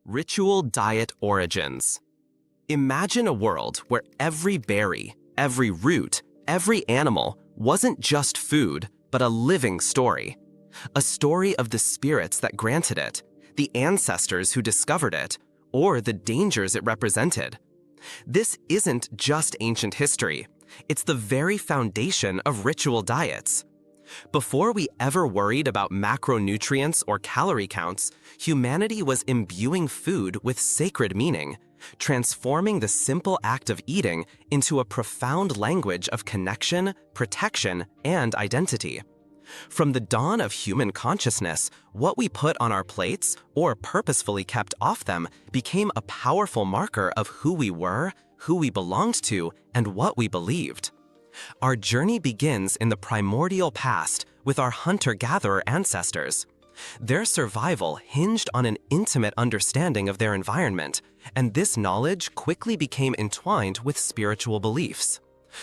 Ritual diet origins. Imagine a world where every berry, every root, every animal wasn't just food, but a living story. A story of the spirits that granted it, the ancestors who discovered it, or the dangers it represented. This isn't just ancient history. It's the very foundation of ritual diets. Before we ever worried about macronutrients or calorie counts, humanity was imbuing food with sacred meaning, transforming the simple act of eating into a profound language of connection, protection, and identity. From the dawn of human consciousness, what we put on our plates, or purposefully kept off them, became a powerful marker of who we were, who we belonged to, and what we believed. Our journey begins in the primordial past with our hunter-gatherer ancestors. Their survival hinged on an intimate understanding of their environment, and this knowledge quickly became entwined with spiritual beliefs.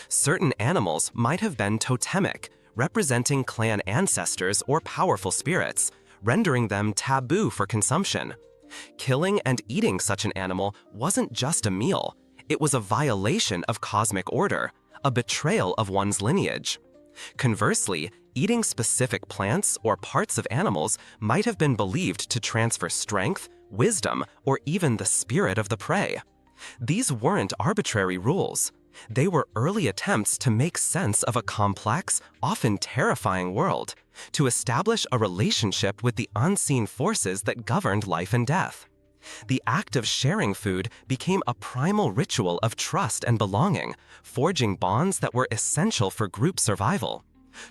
Certain animals might have been totemic, representing clan ancestors or powerful spirits, rendering them taboo for consumption. Killing and eating such an animal wasn't just a meal, it was a violation of cosmic order, a betrayal of one's lineage. Conversely, eating specific plants or parts of animals might have been believed to transfer strength, wisdom, or even the spirit of the prey. These weren't arbitrary rules. They were early attempts to make sense of a complex, often terrifying world, to establish a relationship with the unseen forces that governed life and death. The act of sharing food became a primal ritual of trust and belonging, forging bonds that were essential for group survival.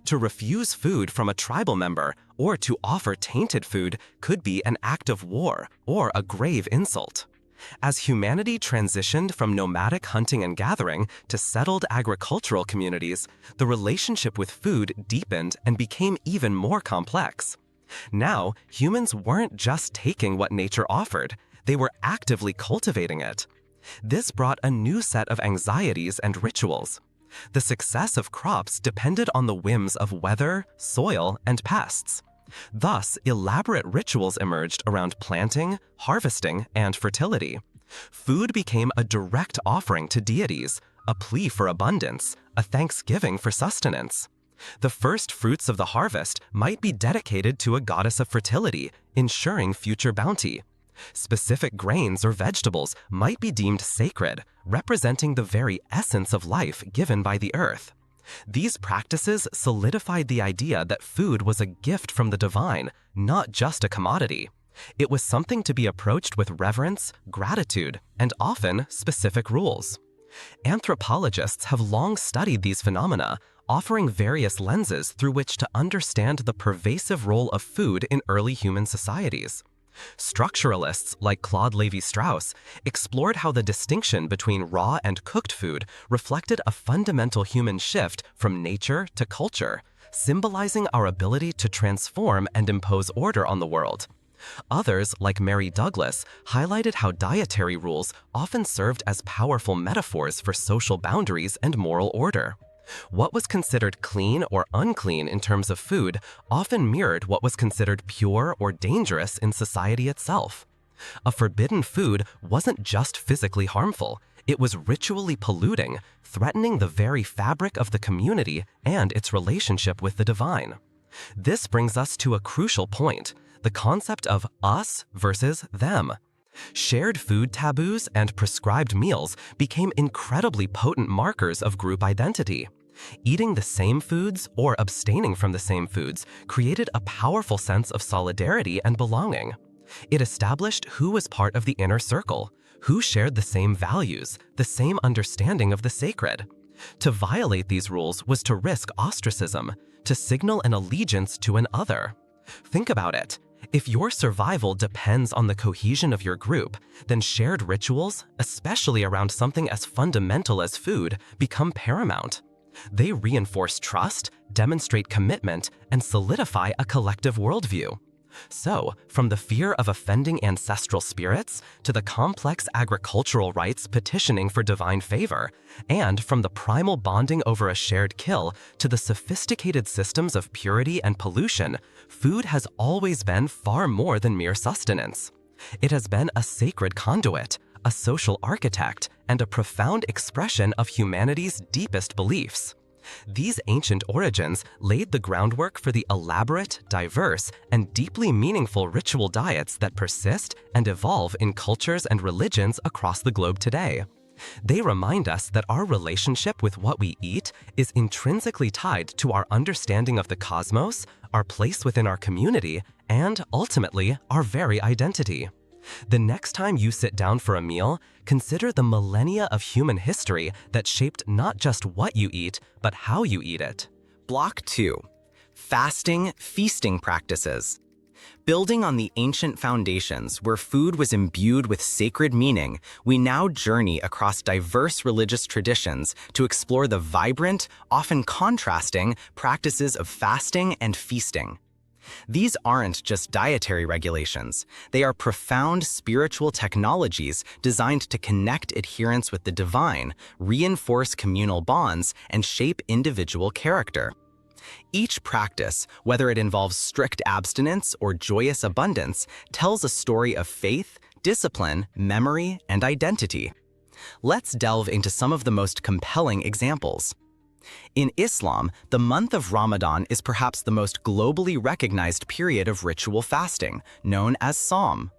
To refuse food from a tribal member or to offer tainted food could be an act of war or a grave insult. As humanity transitioned from nomadic hunting and gathering to settled agricultural communities, the relationship with food deepened and became even more complex. Now, humans weren't just taking what nature offered, they were actively cultivating it. This brought a new set of anxieties and rituals. The success of crops depended on the whims of weather, soil, and pests. Thus, elaborate rituals emerged around planting, harvesting, and fertility. Food became a direct offering to deities, a plea for abundance, a thanksgiving for sustenance. The first fruits of the harvest might be dedicated to a goddess of fertility, ensuring future bounty. Specific grains or vegetables might be deemed sacred, representing the very essence of life given by the earth. These practices solidified the idea that food was a gift from the divine, not just a commodity. It was something to be approached with reverence, gratitude, and often specific rules. Anthropologists have long studied these phenomena, offering various lenses through which to understand the pervasive role of food in early human societies. Structuralists like Claude Lévi-Strauss explored how the distinction between raw and cooked food reflected a fundamental human shift from nature to culture, symbolizing our ability to transform and impose order on the world. Others, like Mary Douglas, highlighted how dietary rules often served as powerful metaphors for social boundaries and moral order. What was considered clean or unclean in terms of food often mirrored what was considered pure or dangerous in society itself. A forbidden food wasn't just physically harmful, it was ritually polluting, threatening the very fabric of the community and its relationship with the divine. This brings us to a crucial point, the concept of us versus them. Shared food taboos and prescribed meals became incredibly potent markers of group identity. Eating the same foods or abstaining from the same foods created a powerful sense of solidarity and belonging. It established who was part of the inner circle, who shared the same values, the same understanding of the sacred. To violate these rules was to risk ostracism, to signal an allegiance to an other. Think about it. If your survival depends on the cohesion of your group, then shared rituals, especially around something as fundamental as food, become paramount. They reinforce trust, demonstrate commitment, and solidify a collective worldview. So, from the fear of offending ancestral spirits to the complex agricultural rites petitioning for divine favor, and from the primal bonding over a shared kill to the sophisticated systems of purity and pollution, food has always been far more than mere sustenance. It has been a sacred conduit, a social architect, and a profound expression of humanity's deepest beliefs. These ancient origins laid the groundwork for the elaborate, diverse, and deeply meaningful ritual diets that persist and evolve in cultures and religions across the globe today. They remind us that our relationship with what we eat is intrinsically tied to our understanding of the cosmos, our place within our community, and ultimately, our very identity. The next time you sit down for a meal, consider the millennia of human history that shaped not just what you eat, but how you eat it. Block 2. Fasting, feasting practices. Building on the ancient foundations where food was imbued with sacred meaning, we now journey across diverse religious traditions to explore the vibrant, often contrasting, practices of fasting and feasting. These aren't just dietary regulations. They are profound spiritual technologies designed to connect adherents with the divine, reinforce communal bonds, and shape individual character. Each practice, whether it involves strict abstinence or joyous abundance, tells a story of faith, discipline, memory, and identity. Let's delve into some of the most compelling examples. In Islam, the month of Ramadan is perhaps the most globally recognized period of ritual fasting, known as Sawm.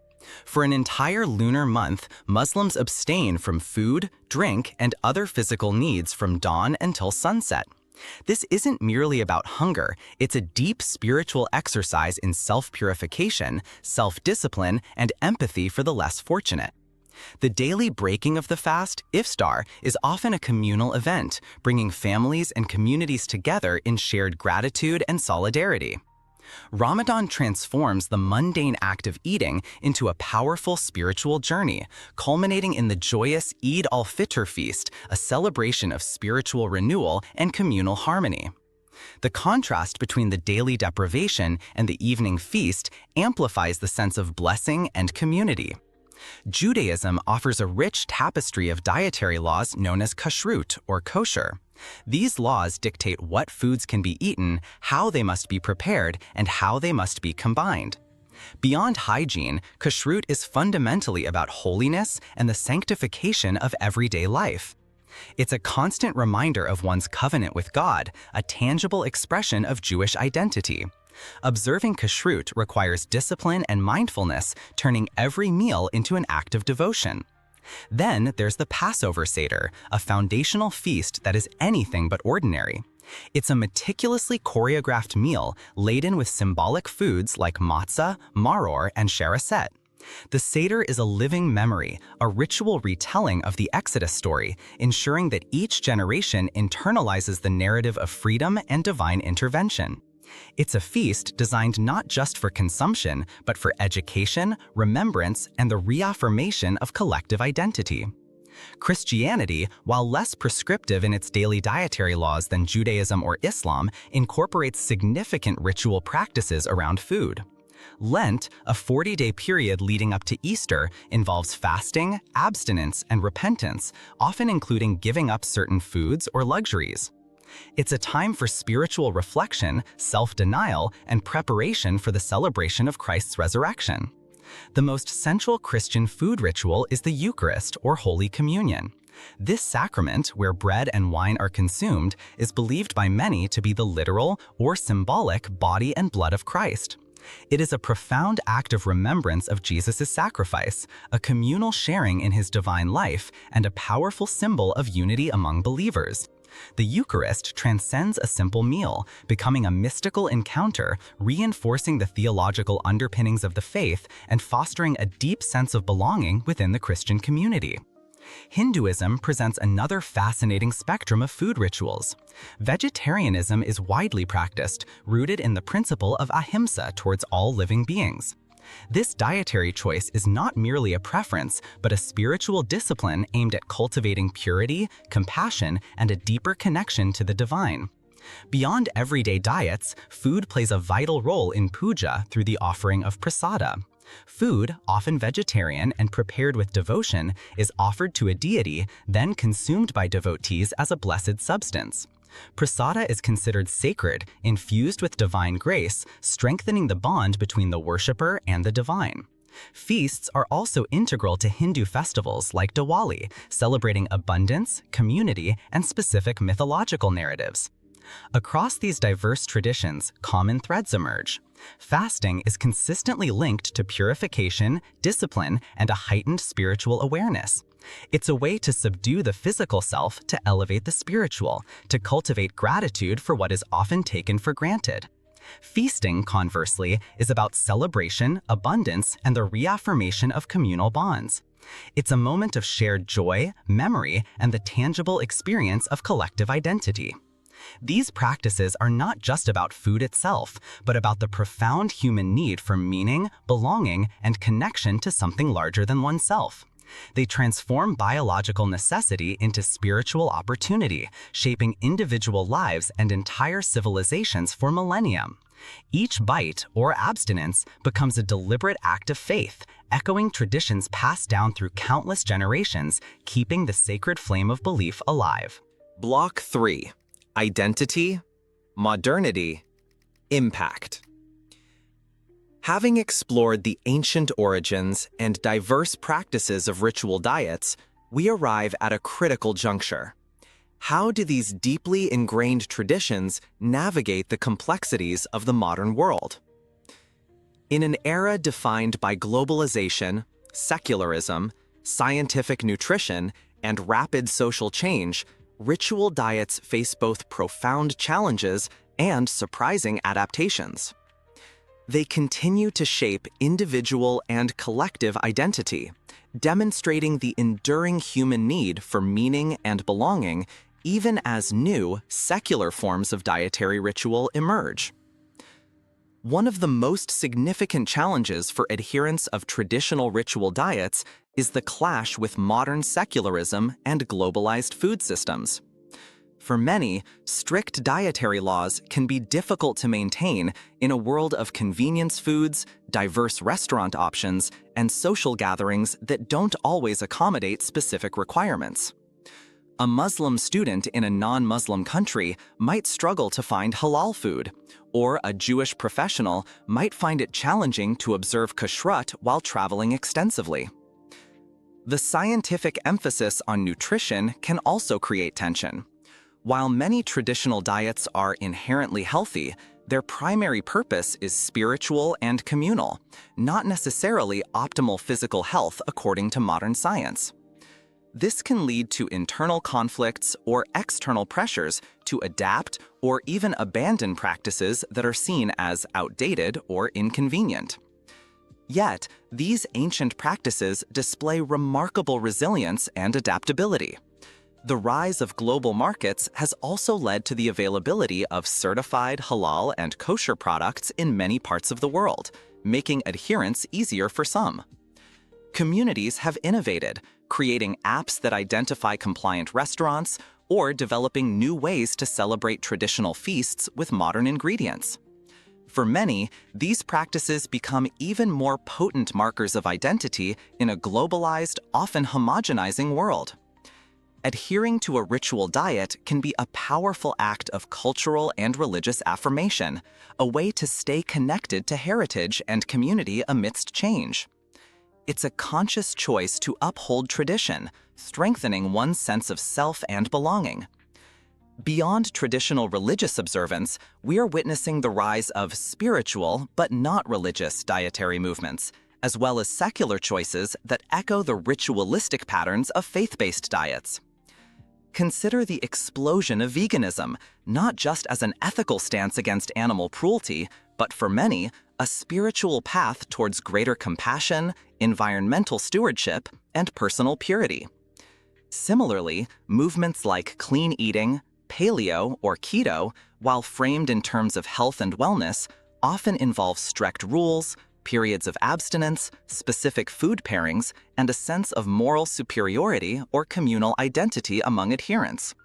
For an entire lunar month, Muslims abstain from food, drink, and other physical needs from dawn until sunset. This isn't merely about hunger, it's a deep spiritual exercise in self-purification, self-discipline, and empathy for the less fortunate. The daily breaking of the fast, iftar, is often a communal event, bringing families and communities together in shared gratitude and solidarity. Ramadan transforms the mundane act of eating into a powerful spiritual journey, culminating in the joyous Eid al-Fitr feast, a celebration of spiritual renewal and communal harmony. The contrast between the daily deprivation and the evening feast amplifies the sense of blessing and community. Judaism offers a rich tapestry of dietary laws known as kashrut or kosher. These laws dictate what foods can be eaten, how they must be prepared, and how they must be combined. Beyond hygiene, kashrut is fundamentally about holiness and the sanctification of everyday life. It's a constant reminder of one's covenant with God, a tangible expression of Jewish identity. Observing kashrut requires discipline and mindfulness, turning every meal into an act of devotion. Then there's the Passover Seder, a foundational feast that is anything but ordinary. It's a meticulously choreographed meal laden with symbolic foods like matzah, maror, and charaset. The Seder is a living memory, a ritual retelling of the Exodus story, ensuring that each generation internalizes the narrative of freedom and divine intervention. It's a feast designed not just for consumption, but for education, remembrance, and the reaffirmation of collective identity. Christianity, while less prescriptive in its daily dietary laws than Judaism or Islam, incorporates significant ritual practices around food. Lent, a 40-day period leading up to Easter, involves fasting, abstinence, and repentance, often including giving up certain foods or luxuries. It's a time for spiritual reflection, self-denial, and preparation for the celebration of Christ's resurrection. The most central Christian food ritual is the Eucharist, or Holy Communion. This sacrament, where bread and wine are consumed, is believed by many to be the literal or symbolic body and blood of Christ. It is a profound act of remembrance of Jesus' sacrifice, a communal sharing in his divine life, and a powerful symbol of unity among believers. The Eucharist transcends a simple meal, becoming a mystical encounter, reinforcing the theological underpinnings of the faith and fostering a deep sense of belonging within the Christian community. Hinduism presents another fascinating spectrum of food rituals. Vegetarianism is widely practiced, rooted in the principle of ahimsa towards all living beings. This dietary choice is not merely a preference, but a spiritual discipline aimed at cultivating purity, compassion, and a deeper connection to the divine. Beyond everyday diets, food plays a vital role in puja through the offering of prasada. Food, often vegetarian and prepared with devotion, is offered to a deity, then consumed by devotees as a blessed substance. Prasada is considered sacred, infused with divine grace, strengthening the bond between the worshipper and the divine. Feasts are also integral to Hindu festivals like Diwali, celebrating abundance, community, and specific mythological narratives. Across these diverse traditions, common threads emerge. Fasting is consistently linked to purification, discipline, and a heightened spiritual awareness. It's a way to subdue the physical self to elevate the spiritual, to cultivate gratitude for what is often taken for granted. Feasting, conversely, is about celebration, abundance, and the reaffirmation of communal bonds. It's a moment of shared joy, memory, and the tangible experience of collective identity. These practices are not just about food itself, but about the profound human need for meaning, belonging, and connection to something larger than oneself. They transform biological necessity into spiritual opportunity, shaping individual lives and entire civilizations for millennia. Each bite, or abstinence, becomes a deliberate act of faith, echoing traditions passed down through countless generations, keeping the sacred flame of belief alive. Block 3. Identity, modernity, impact. Having explored the ancient origins and diverse practices of ritual diets, we arrive at a critical juncture. How do these deeply ingrained traditions navigate the complexities of the modern world? In an era defined by globalization, secularism, scientific nutrition, and rapid social change, ritual diets face both profound challenges and surprising adaptations. They continue to shape individual and collective identity, demonstrating the enduring human need for meaning and belonging even as new, secular forms of dietary ritual emerge. One of the most significant challenges for adherents of traditional ritual diets is the clash with modern secularism and globalized food systems. For many, strict dietary laws can be difficult to maintain in a world of convenience foods, diverse restaurant options, and social gatherings that don't always accommodate specific requirements. A Muslim student in a non-Muslim country might struggle to find halal food, or a Jewish professional might find it challenging to observe kashrut while traveling extensively. The scientific emphasis on nutrition can also create tension. While many traditional diets are inherently healthy, their primary purpose is spiritual and communal, not necessarily optimal physical health according to modern science. This can lead to internal conflicts or external pressures to adapt or even abandon practices that are seen as outdated or inconvenient. Yet, these ancient practices display remarkable resilience and adaptability. The rise of global markets has also led to the availability of certified halal and kosher products in many parts of the world, making adherence easier for some. Communities have innovated, creating apps that identify compliant restaurants or developing new ways to celebrate traditional feasts with modern ingredients. For many, these practices become even more potent markers of identity in a globalized, often homogenizing world. Adhering to a ritual diet can be a powerful act of cultural and religious affirmation, a way to stay connected to heritage and community amidst change. It's a conscious choice to uphold tradition, strengthening one's sense of self and belonging. Beyond traditional religious observance, we are witnessing the rise of spiritual but not religious dietary movements, as well as secular choices that echo the ritualistic patterns of faith-based diets. Consider the explosion of veganism, not just as an ethical stance against animal cruelty, but for many, a spiritual path towards greater compassion, environmental stewardship, and personal purity. Similarly, movements like clean eating, paleo, or keto, while framed in terms of health and wellness, often involve strict rules, periods of abstinence, specific food pairings, and a sense of moral superiority or communal identity among adherents.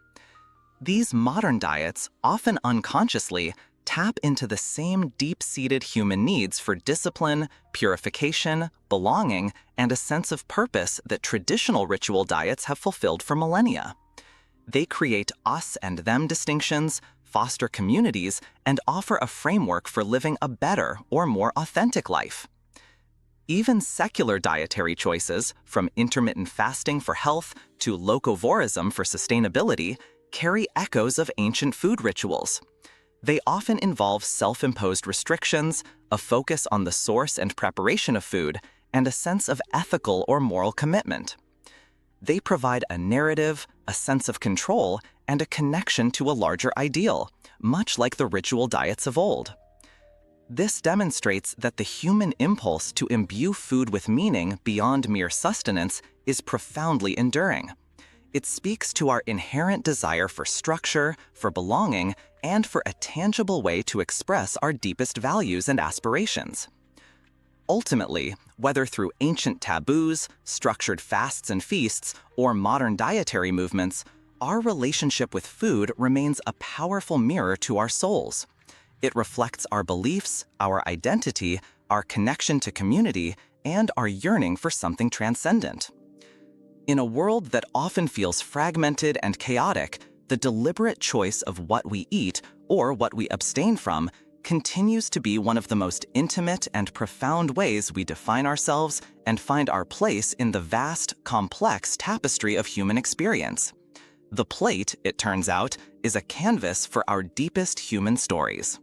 These modern diets, often unconsciously, tap into the same deep-seated human needs for discipline, purification, belonging, and a sense of purpose that traditional ritual diets have fulfilled for millennia. They create us and them distinctions, foster communities, and offer a framework for living a better or more authentic life. Even secular dietary choices, from intermittent fasting for health to locavorism for sustainability, carry echoes of ancient food rituals. They often involve self-imposed restrictions, a focus on the source and preparation of food, and a sense of ethical or moral commitment. They provide a narrative, a sense of control, and a connection to a larger ideal, much like the ritual diets of old. This demonstrates that the human impulse to imbue food with meaning beyond mere sustenance is profoundly enduring. It speaks to our inherent desire for structure, for belonging, and for a tangible way to express our deepest values and aspirations. Ultimately, whether through ancient taboos, structured fasts and feasts, or modern dietary movements, our relationship with food remains a powerful mirror to our souls. It reflects our beliefs, our identity, our connection to community, and our yearning for something transcendent. In a world that often feels fragmented and chaotic, the deliberate choice of what we eat or what we abstain from continues to be one of the most intimate and profound ways we define ourselves and find our place in the vast, complex tapestry of human experience. The plate, it turns out, is a canvas for our deepest human stories.